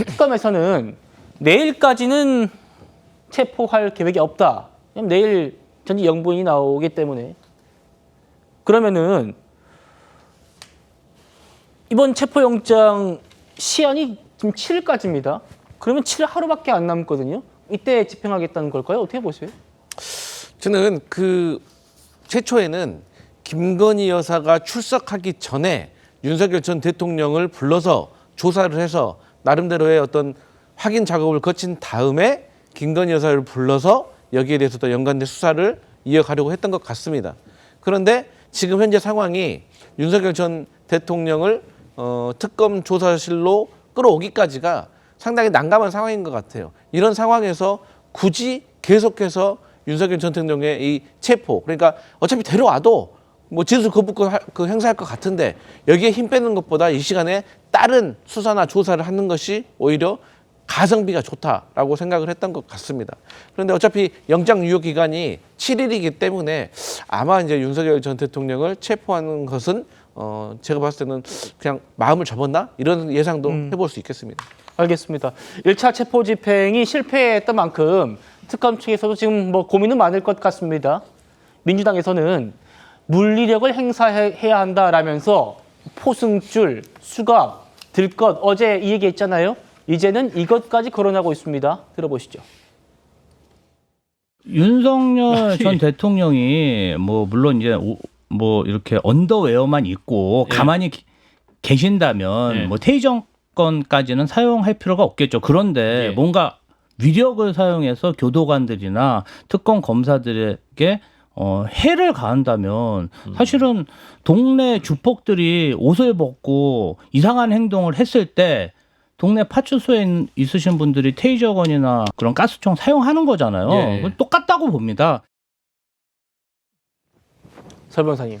특검에서는 내일까지는 체포할 계획이 없다. 왜냐면 내일 전직 영부인이 나오기 때문에. 그러면은 이번 체포영장 시한이 지금 7일까지입니다. 그러면 7일 하루밖에 안 남거든요. 이때 집행하겠다는 걸까요? 어떻게 보세요? 저는 최초에는 김건희 여사가 출석하기 전에 윤석열 전 대통령을 불러서 조사를 해서 나름대로의 어떤 확인 작업을 거친 다음에 김건희 여사를 불러서 여기에 대해서도 연관된 수사를 이어가려고 했던 것 같습니다. 그런데 지금 현재 상황이 윤석열 전 대통령을 특검 조사실로 끌어오기까지가 상당히 난감한 상황인 것 같아요. 이런 상황에서 굳이 계속해서 윤석열 전 대통령의 이 체포, 그러니까 어차피 데려와도 뭐 진술 거부권 행사할 것 같은데 여기에 힘 빼는 것보다 이 시간에 다른 수사나 조사를 하는 것이 오히려 가성비가 좋다라고 생각을 했던 것 같습니다. 그런데 어차피 영장 유효 기간이 7일이기 때문에 아마 이제 윤석열 전 대통령을 체포하는 것은 제가 봤을 때는 그냥 마음을 접었나? 이런 예상도 해볼 수 있겠습니다. 알겠습니다. 1차 체포 집행이 실패했던 만큼 특검 측에서도 지금 뭐 고민은 많을 것 같습니다. 민주당에서는 물리력을 행사해야 한다라면서 포승줄, 수갑, 들것 어제 이 얘기했잖아요. 이제는 이것까지 거론하고 있습니다. 들어보시죠. 윤석열 전 대통령이 뭐 물론 이제 뭐 이렇게 언더웨어만 입고 가만히 계신다면 뭐 테이저건까지는 사용할 필요가 없겠죠. 그런데 뭔가 위력을 사용해서 교도관들이나 특검 검사들에게 해를 가한다면 사실은 동네 주폭들이 옷을 벗고 이상한 행동을 했을 때 동네 파출소에 있으신 분들이 테이저건이나 그런 가스총 사용하는 거잖아요. 똑같다고 봅니다. 설 변호사님,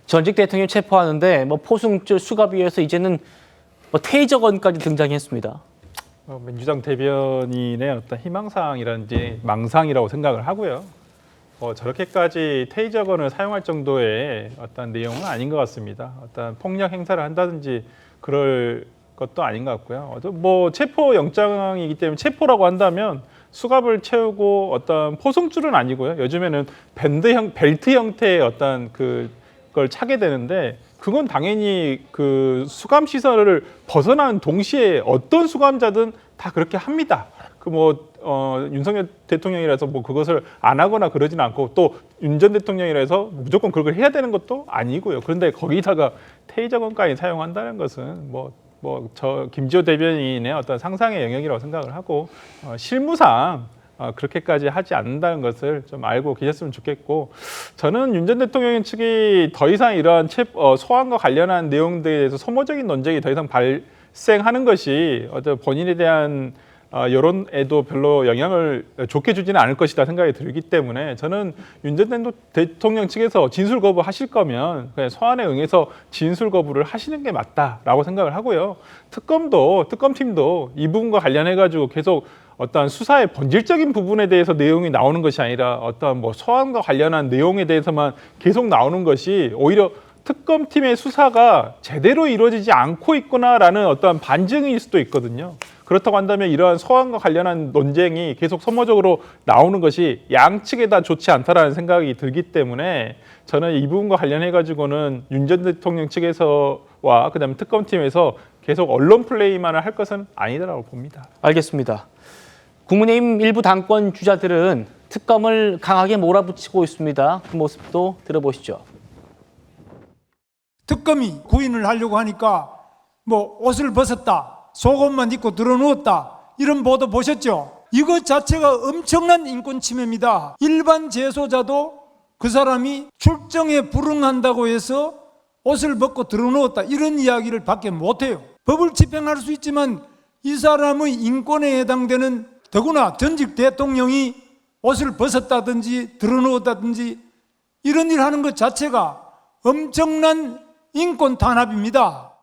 전직 대통령 체포하는데 뭐 포승줄, 수갑 위에서 이제는 뭐 테이저건까지 등장했습니다. 민주당 대변인의 어떤 희망사항이라든지 망상이라고 생각을 하고요. 저렇게까지 테이저건을 사용할 정도의 어떤 내용은 아닌 것 같습니다. 어떤 폭력 행사를 한다든지 그럴 것도 아닌 것 같고요. 뭐 체포 영장이기 때문에 체포라고 한다면 수갑을 채우고 어떤 포승줄은 아니고요. 요즘에는 벨트 형태의 어떤 그걸 차게 되는데 그건 당연히 그 수감 시설을 벗어난 동시에 어떤 수감자든 다 그렇게 합니다. 윤석열 대통령이라서 뭐 그것을 안 하거나 그러지는 않고 또 윤 전 대통령이라서 무조건 그걸 해야 되는 것도 아니고요. 그런데 거기다가 테이저건까지 사용한다는 것은 저 김지호 대변인의 어떤 상상의 영역이라고 생각을 하고 실무상 그렇게까지 하지 않는다는 것을 좀 알고 계셨으면 좋겠고, 저는 윤 전 대통령 측이 더 이상 이러한 소환과 관련한 내용들에 대해서 소모적인 논쟁이 더 이상 발생하는 것이 어떤 본인에 대한 여론에도 별로 영향을 좋게 주지는 않을 것이다 생각이 들기 때문에 저는 윤 전 대통령 측에서 진술 거부하실 거면 그냥 소환에 응해서 진술 거부를 하시는 게 맞다라고 생각을 하고요. 특검팀도 이 부분과 관련해 가지고 계속 어떤 수사의 본질적인 부분에 대해서 내용이 나오는 것이 아니라 어떤 뭐 소환과 관련한 내용에 대해서만 계속 나오는 것이 오히려 특검팀의 수사가 제대로 이루어지지 않고 있구나라는 어떤 반증일 수도 있거든요. 그렇다고 한다면 이러한 소환과 관련한 논쟁이 계속 소모적으로 나오는 것이 양측에 다 좋지 않다라는 생각이 들기 때문에 저는 이 부분과 관련해 가지고는 윤 전 대통령 측에서와 그다음에 특검팀에서 계속 언론 플레이만을 할 것은 아니다라고 봅니다. 알겠습니다. 국민의힘 일부 당권 주자들은 특검을 강하게 몰아붙이고 있습니다. 그 모습도 들어보시죠. 특검이 구인을 하려고 하니까 뭐 옷을 벗었다, 속옷만 입고 들어누웠다, 이런 보도 보셨죠? 이것 자체가 엄청난 인권 침해입니다. 일반 재소자도 그 사람이 출정에 불응한다고 해서 옷을 벗고 들어누웠다, 이런 이야기를 밖에 못해요. 법을 집행할 수 있지만 이 사람의 인권에 해당되는, 더구나 전직 대통령이 옷을 벗었다든지 들어누웠다든지 이런 일 하는 것 자체가 엄청난 인권 탄압입니다.